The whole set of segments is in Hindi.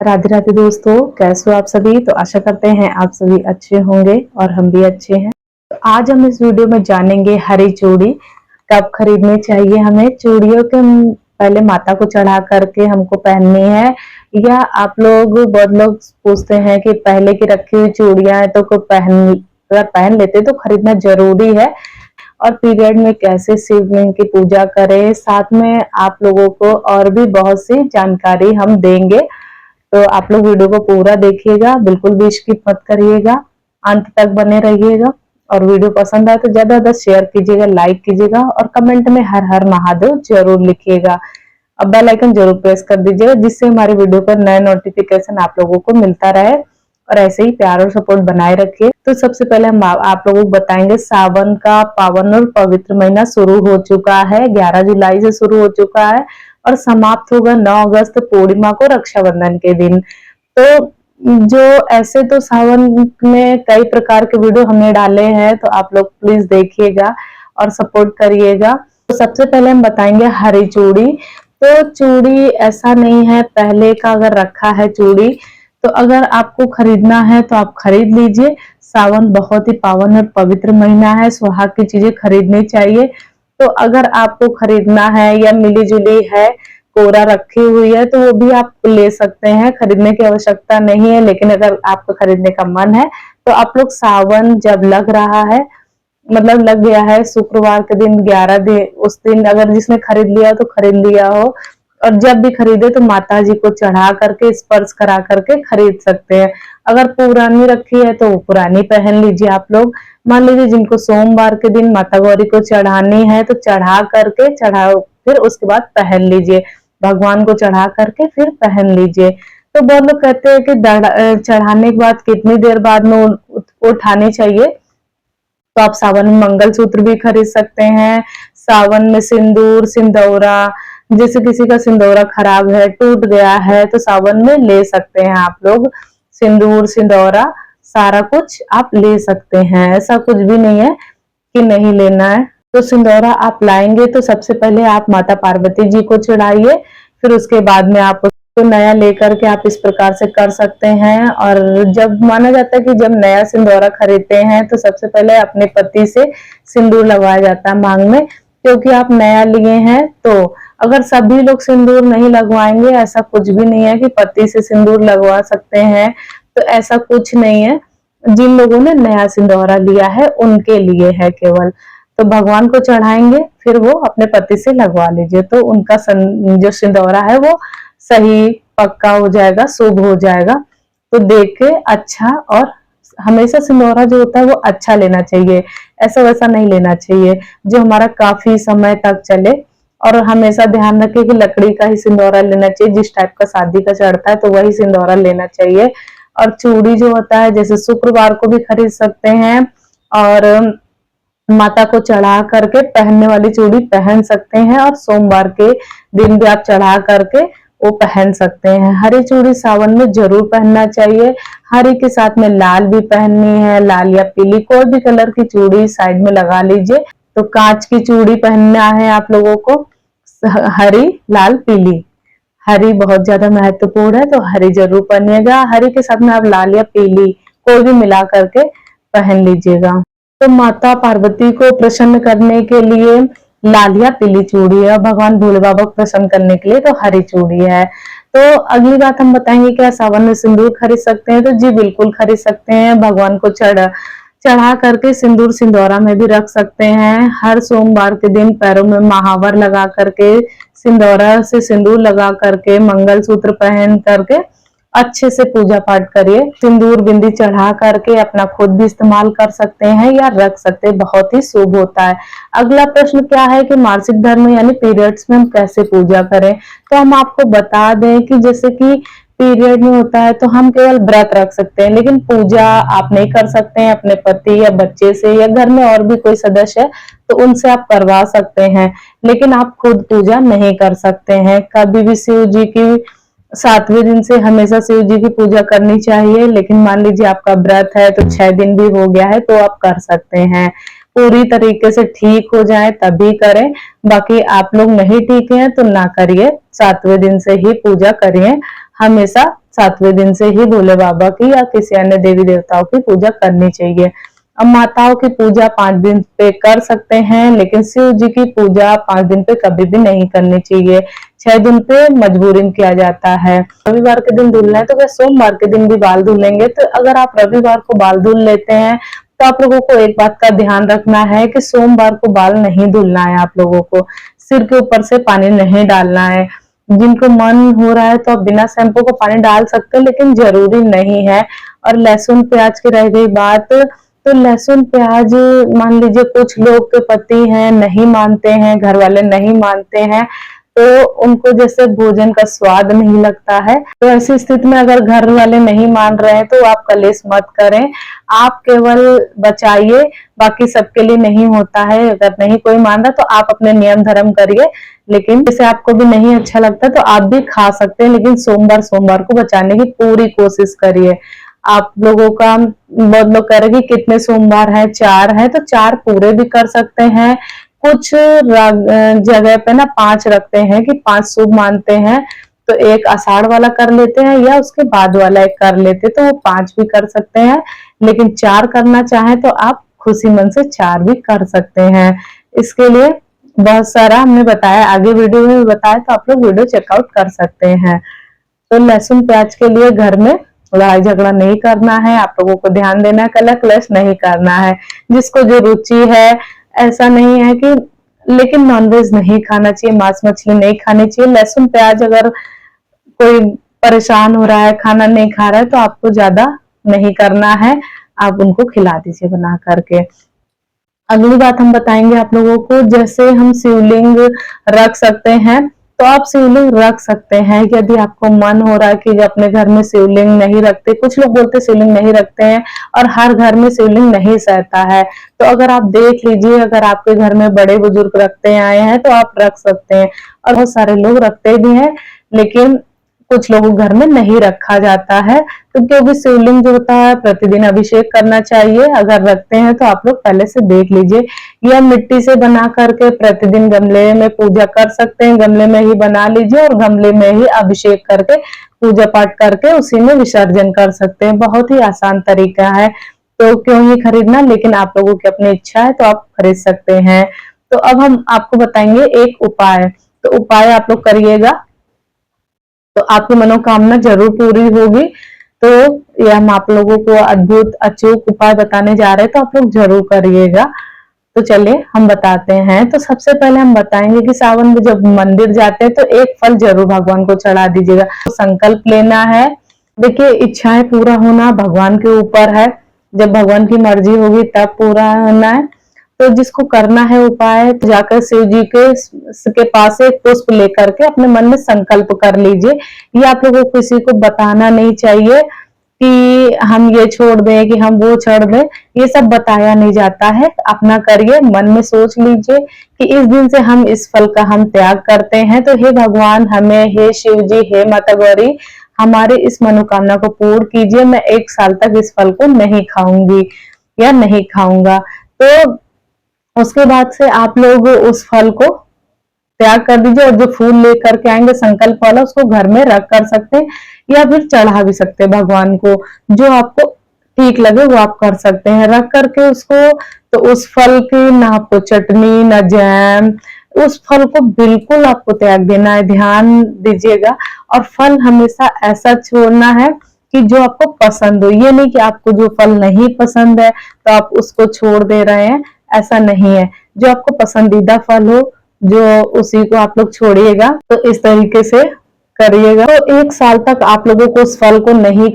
राधे राधे दोस्तों, कैसे हो आप सभी। तो आशा करते हैं आप सभी अच्छे होंगे और हम भी अच्छे हैं। तो आज हम इस वीडियो में जानेंगे हरी चूड़ी कब खरीदनी चाहिए। हमें चूड़ियों के पहले माता को चढ़ा करके हमको पहननी है, या आप लोग बहुत लोग पूछते हैं कि पहले की रखी हुई चूड़ियां हैं तो को अगर पहन लेते तो खरीदना जरूरी है, और पीरियड में कैसे शिवलिंग की पूजा करें। साथ में आप लोगों को और भी बहुत सी जानकारी हम देंगे, तो आप लोग वीडियो को पूरा देखिएगा, बिल्कुल भी स्किप मत करिएगा, अंत तक बने रहिएगा। और वीडियो पसंद आए तो ज्यादा ज्यादा शेयर कीजिएगा, लाइक कीजिएगा और कमेंट में हर हर महादेव जरूर लिखिएगा। अब बेल आइकन जरूर प्रेस कर दीजिएगा, जिससे हमारी वीडियो पर नए नोटिफिकेशन आप लोगों को मिलता रहे, और ऐसे ही प्यार और सपोर्ट बनाए रखिए। तो सबसे पहले हम आप लोगों को बताएंगे, सावन का पावन और पवित्र महीना शुरू हो चुका है, 11 जुलाई से शुरू हो चुका है और समाप्त होगा 9 अगस्त पूर्णिमा को, रक्षाबंधन के दिन। तो जो ऐसे तो सावन में कई प्रकार के वीडियो हमने डाले हैं, तो आप लोग प्लीज देखिएगा और सपोर्ट करिएगा। तो सबसे पहले हम बताएंगे हरी चूड़ी। तो चूड़ी ऐसा नहीं है, पहले का अगर रखा है चूड़ी तो अगर आपको खरीदना है तो आप खरीद लीजिए। सावन बहुत ही पावन और पवित्र महीना है, सुहाग की चीजें खरीदनी चाहिए। तो अगर आपको खरीदना है या मिली जुली है, कोरा रखी हुई है, तो वो भी आप ले सकते हैं, खरीदने की आवश्यकता नहीं है। लेकिन अगर आपको खरीदने का मन है तो आप लोग सावन जब लग रहा है, मतलब लग गया है, शुक्रवार के दिन 11 दिन, उस दिन अगर जिसने खरीद लिया तो खरीद लिया हो, और जब भी खरीदे तो माता जी को चढ़ा करके स्पर्श करा करके खरीद सकते हैं। अगर पुरानी रखी है तो पुरानी पहन लीजिए आप लोग। मान लीजिए जिनको सोमवार के दिन माता गौरी को चढ़ानी है तो चढ़ा करके फिर उसके बाद पहन लीजिए, भगवान को चढ़ा करके फिर पहन लीजिए। तो बहुत लोग कहते हैं कि चढ़ाने के बाद कितनी देर बाद में उठानी चाहिए। तो आप सावन में मंगलसूत्र भी खरीद सकते हैं, सावन में सिंदूर सिंदौरा, जैसे किसी का सिंदौरा खराब है, टूट गया है, तो सावन में ले सकते हैं आप लोग सिंदूर सिंदौरा, सारा कुछ आप ले सकते हैं। ऐसा कुछ भी नहीं है कि नहीं लेना है। तो सिंदौरा आप लाएंगे तो सबसे पहले आप माता पार्वती जी को चढ़ाइए, फिर उसके बाद में आप तो नया लेकर के आप इस प्रकार से कर सकते हैं। और जब माना जाता है कि जब नया सिंदूरा खरीदते हैं तो सबसे पहले अपने पति से सिंदूर लगवाया जाता है मांग में, क्योंकि आप नया लिए हैं। तो अगर सभी लोग सिंदूर नहीं लगवाएंगे, ऐसा कुछ भी नहीं है कि पति से सिंदूर लगवा सकते हैं, तो ऐसा कुछ नहीं है। जिन लोगों ने नया सिंदूरा लिया है उनके लिए है केवल। तो भगवान को चढ़ाएंगे, फिर वो अपने पति से लगवा लीजिए, तो उनका जो सिंदूरा है वो सही पक्का हो जाएगा, शुभ हो जाएगा। तो देख के अच्छा, और हमेशा सिंदूरा जो होता है वो अच्छा लेना चाहिए, ऐसा वैसा नहीं लेना चाहिए, जो हमारा काफी समय तक चले। और हमेशा ध्यान रखें कि लकड़ी का ही सिंदूरा लेना चाहिए, जिस टाइप का शादी का चढ़ता है तो वही सिंदूरा लेना चाहिए। और चूड़ी जो होता है, जैसे शुक्रवार को भी खरीद सकते हैं, और माता को चढ़ा करके पहनने वाली चूड़ी पहन सकते हैं, और सोमवार के दिन भी आप चढ़ा करके वो पहन सकते हैं। हरी चूड़ी सावन में जरूर पहनना चाहिए। हरी के साथ में लाल भी पहननी है, लाल या पीली कोई भी कलर की चूड़ी साइड में लगा लीजिए। तो कांच की चूड़ी पहनना है आप लोगों को, हरी लाल पीली। हरी बहुत ज्यादा महत्वपूर्ण है, तो हरी जरूर पहनिएगा। हरी के साथ में आप लाल या पीली कोई भी मिला करके पहन लीजिएगा। तो माता पार्वती को प्रसन्न करने के लिए लाल या पीली चूड़ी है, और भगवान भोले बाबा को प्रसन्न करने के लिए तो हरी चूड़ी है। तो अगली बात हम बताएंगे, क्या सावन में सिंदूर खरीद सकते हैं। तो जी बिल्कुल खरीद सकते हैं, भगवान को चढ़ा करके सिंदूर सिंदौरा में भी रख सकते हैं। हर सोमवार के दिन पैरों में महावर लगा करके, सिंदौरा से सिंदूर लगा करके, मंगलसूत्र पहन करके अच्छे से पूजा पाठ करिए। सिंदूर बिंदी चढ़ा करके अपना खुद भी इस्तेमाल कर सकते हैं या रख सकते हैं, बहुत ही शुभ होता है। अगला प्रश्न क्या है कि मासिक धर्म यानी पीरियड्स में हम कैसे पूजा करें। तो हम आपको बता दें कि जैसे कि पीरियड में होता है तो हम केवल व्रत रख सकते हैं, लेकिन पूजा आप नहीं कर सकते हैं अपने पति या बच्चे से, या घर में और भी कोई सदस्य है तो उनसे आप करवा सकते हैं, लेकिन आप खुद पूजा नहीं कर सकते हैं। कभी भी शिव जी की 7वें दिन से हमेशा शिव जी की पूजा करनी चाहिए, लेकिन मान लीजिए आपका व्रत है तो 6 दिन भी हो गया है तो आप कर सकते हैं। पूरी तरीके से ठीक हो जाए तभी करें, बाकी आप लोग नहीं ठीक हैं तो ना करिए, 7वें दिन से ही पूजा करिए, हमेशा 7वें दिन से ही भोले बाबा की या किसी अन्य देवी देवताओं की पूजा करनी चाहिए। अब माताओं की पूजा 5 दिन पे कर सकते हैं, लेकिन शिव जी की पूजा 5 दिन पे कभी भी नहीं करनी चाहिए। 6 दिन पे मजबूरन किया जाता है। रविवार के दिन धुलना है तो क्या सोमवार के दिन भी बाल धुलेंगे? तो अगर आप रविवार को बाल धुल लेते हैं तो आप लोगों को एक बात का ध्यान रखना है कि सोमवार को बाल नहीं धुलना है। आप लोगों को सिर के ऊपर से पानी नहीं डालना है। जिनको मन हो रहा है तो आप बिना शैम्पू को पानी डाल सकते हैं, लेकिन जरूरी नहीं है। और लहसुन प्याज की रह गई बात, तो लहसुन प्याज मान लीजिए कुछ लोग के पति हैं नहीं मानते हैं, घर वाले नहीं मानते हैं, तो उनको जैसे भोजन का स्वाद नहीं लगता है। तो ऐसी स्थिति में अगर घर वाले नहीं मान रहे हैं तो आप कलेश मत करें, आप केवल बचाइए, बाकी सबके लिए नहीं होता है। अगर नहीं कोई मान रहा तो आप अपने नियम धर्म करिए, लेकिन जैसे आपको भी नहीं अच्छा लगता तो आप भी खा सकते हैं, लेकिन सोमवार को बचाने की पूरी कोशिश करिए। आप लोगों का बहुत लोग कह रहे कि कितने सोमवार है, 4 है, तो 4 पूरे भी कर सकते हैं। कुछ जगह पे ना 5 रखते हैं कि 5 शुभ मानते हैं, तो एक आषाढ़ वाला कर लेते हैं या उसके बाद वाला एक कर लेते, तो वो 5 भी कर सकते हैं। लेकिन 4 करना चाहें तो आप खुशी मन से 4 भी कर सकते हैं। इसके लिए बहुत सारा हमने बताया, आगे वीडियो में भी बताया, तो आप लोग वीडियो चेकआउट कर सकते हैं। तो लहसुन प्याज के लिए घर में लड़ाई झगड़ा नहीं करना है, आप लोगों को ध्यान देना है, कलह क्लेश नहीं करना है। जिसको जो रुचि है, ऐसा नहीं है कि, लेकिन नॉनवेज नहीं खाना चाहिए, मांस मछली नहीं खानी चाहिए। लहसुन प्याज अगर कोई परेशान हो रहा है, खाना नहीं खा रहा है, तो आपको ज्यादा नहीं करना है, आप उनको खिला दीजिए बना करके। अगली बात हम बताएंगे आप लोगों को, जैसे हम शिवलिंग रख सकते हैं, तो आप शिवलिंग रख सकते हैं यदि आपको मन हो रहा है कि अपने घर में शिवलिंग नहीं रखते। कुछ लोग बोलते शिवलिंग नहीं रखते हैं और हर घर में शिवलिंग नहीं सहता है, तो अगर आप देख लीजिए, अगर आपके घर में बड़े बुजुर्ग रखते आए हैं तो आप रख सकते हैं, और बहुत सारे लोग रखते भी हैं, लेकिन कुछ लोगों घर में नहीं रखा जाता है। तो क्योंकि शिवलिंग जो होता है प्रतिदिन अभिषेक करना चाहिए। अगर रखते हैं तो आप लोग पहले से देख लीजिए, या मिट्टी से बना करके प्रतिदिन गमले में पूजा कर सकते हैं, गमले में ही बना लीजिए और गमले में ही अभिषेक करके पूजा पाठ करके उसी में विसर्जन कर सकते हैं। बहुत ही आसान तरीका है, तो क्यों ही खरीदना, लेकिन आप लोगों की अपनी इच्छा है तो आप खरीद सकते हैं। तो अब हम आपको बताएंगे एक उपाय, तो उपाय आप लोग करिएगा तो आपकी मनोकामना जरूर पूरी होगी। तो ये हम आप लोगों को अद्भुत अचूक उपाय बताने जा रहे हैं, तो आप लोग जरूर करिएगा। तो चलिए हम बताते हैं। तो सबसे पहले हम बताएंगे कि सावन में जब मंदिर जाते हैं तो एक फल जरूर भगवान को चढ़ा दीजिएगा। तो संकल्प लेना है। देखिए, इच्छाएं पूरा होना भगवान के ऊपर है, जब भगवान की मर्जी होगी तब पूरा होना है। तो जिसको करना है उपाय, तो जाकर शिव जी के पास एक पुष्प लेकर के अपने मन में संकल्प कर लीजिए। ये आप लोगों को किसी को बताना नहीं चाहिए कि हम ये छोड़ दें, कि हम वो छोड़ दें, ये सब बताया नहीं जाता है। अपना करिए, मन में सोच लीजिए कि इस दिन से हम इस फल का हम त्याग करते हैं। तो हे भगवान, हमें, हे शिव जी, हे माता गौरी, हमारे इस मनोकामना को पूर्ण कीजिए। मैं 1 साल तक इस फल को नहीं खाऊंगी या नहीं खाऊंगा। तो उसके बाद से आप लोग उस फल को त्याग कर दीजिए, और जो फूल लेकर के आएंगे संकल्प वाला, उसको घर में रख कर सकते हैं या फिर चढ़ा भी सकते हैं भगवान को। जो आपको ठीक लगे वो आप कर सकते हैं। रख करके उसको, तो उस फल की ना आपको चटनी ना जैम, उस फल को बिल्कुल आपको त्याग देना है, ध्यान दीजिएगा। और फल हमेशा ऐसा छोड़ना है कि जो आपको पसंद हो। ये नहीं कि आपको जो फल नहीं पसंद है तो आप उसको छोड़ दे रहे हैं, ऐसा नहीं है। जो आपको पसंदीदा फल हो, जो उसी को आप लोग छोड़िएगा। तो इस तरीके से करिएगा। तो 1 साल तक आप लोगों को उस फल को नहीं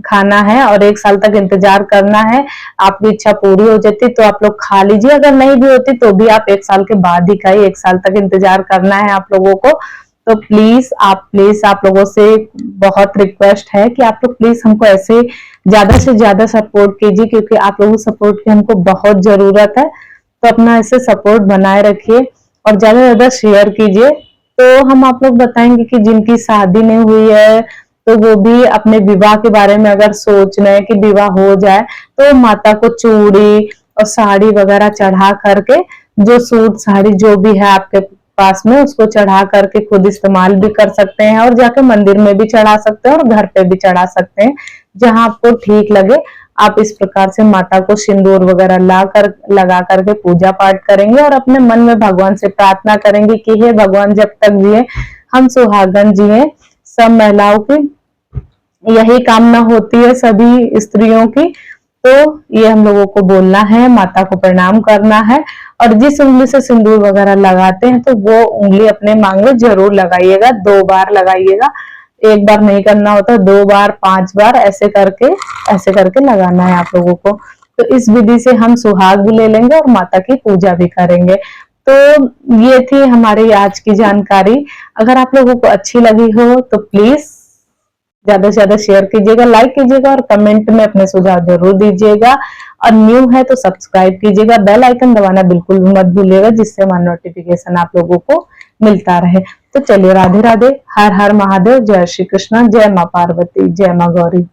खाना है और 1 साल तक इंतजार करना है। आपकी इच्छा पूरी हो जाती तो आप लोग खा लीजिए, अगर नहीं भी होती तो भी आप 1 साल के बाद ही खाइए। 1 साल तक इंतजार करना है आप लोगों को। तो प्लीज आप लोगों से बहुत रिक्वेस्ट है कि आप लोग प्लीज हमको ऐसे ज्यादा से ज्यादा सपोर्ट कीजिए, क्योंकि आप लोगों को सपोर्ट की हमको बहुत जरूरत है। तो अपना ऐसे सपोर्ट बनाए रखिए और ज्यादा से ज्यादा शेयर कीजिए। तो हम आप लोग बताएंगे कि जिनकी शादी नहीं हुई है तो वो भी अपने विवाह के बारे में अगर सोच रहे हैं कि विवाह हो जाए, तो माता को चूड़ी और साड़ी वगैरह चढ़ा करके, जो सूट साड़ी जो भी है आपके पास में उसको चढ़ा करके खुद इस्तेमाल भी कर सकते हैं, और जाके मंदिर में भी चढ़ा सकते हैं और घर पे भी चढ़ा सकते हैं, जहां आपको ठीक लगे। आप इस प्रकार से माता को सिंदूर वगैरह लगा करके पूजा पाठ करेंगे और अपने मन में भगवान से प्रार्थना करेंगे कि हे भगवान, जब तक जिए हम सुहागन जिए। सब महिलाओं की यही कामना होती है, सभी स्त्रियों की। तो ये हम लोगों को बोलना है, माता को प्रणाम करना है, और जिस उंगली से सिंदूर वगैरह लगाते हैं तो वो उंगली अपने मांग में जरूर लगाइएगा, 2 बार लगाइएगा, 1 बार नहीं करना होता, 2 बार 5 बार ऐसे करके लगाना है आप लोगों को। तो इस विधि से हम सुहाग भी ले लेंगे और माता की पूजा भी करेंगे। तो ये थी हमारी आज की जानकारी। अगर आप लोगों को अच्छी लगी हो तो प्लीज ज्यादा से ज्यादा शेयर कीजिएगा, लाइक कीजिएगा और कमेंट में अपने सुझाव जरूर दीजिएगा। और न्यू है तो सब्सक्राइब कीजिएगा, बेल आइकन दबाना बिल्कुल भी मत भूलिएगा, जिससे हमारा नोटिफिकेशन आप लोगों को मिलता रहे। तो चलिए, राधे राधे, हर हर महादेव, जय श्री कृष्ण, जय माँ पार्वती, जय माँ गौरी।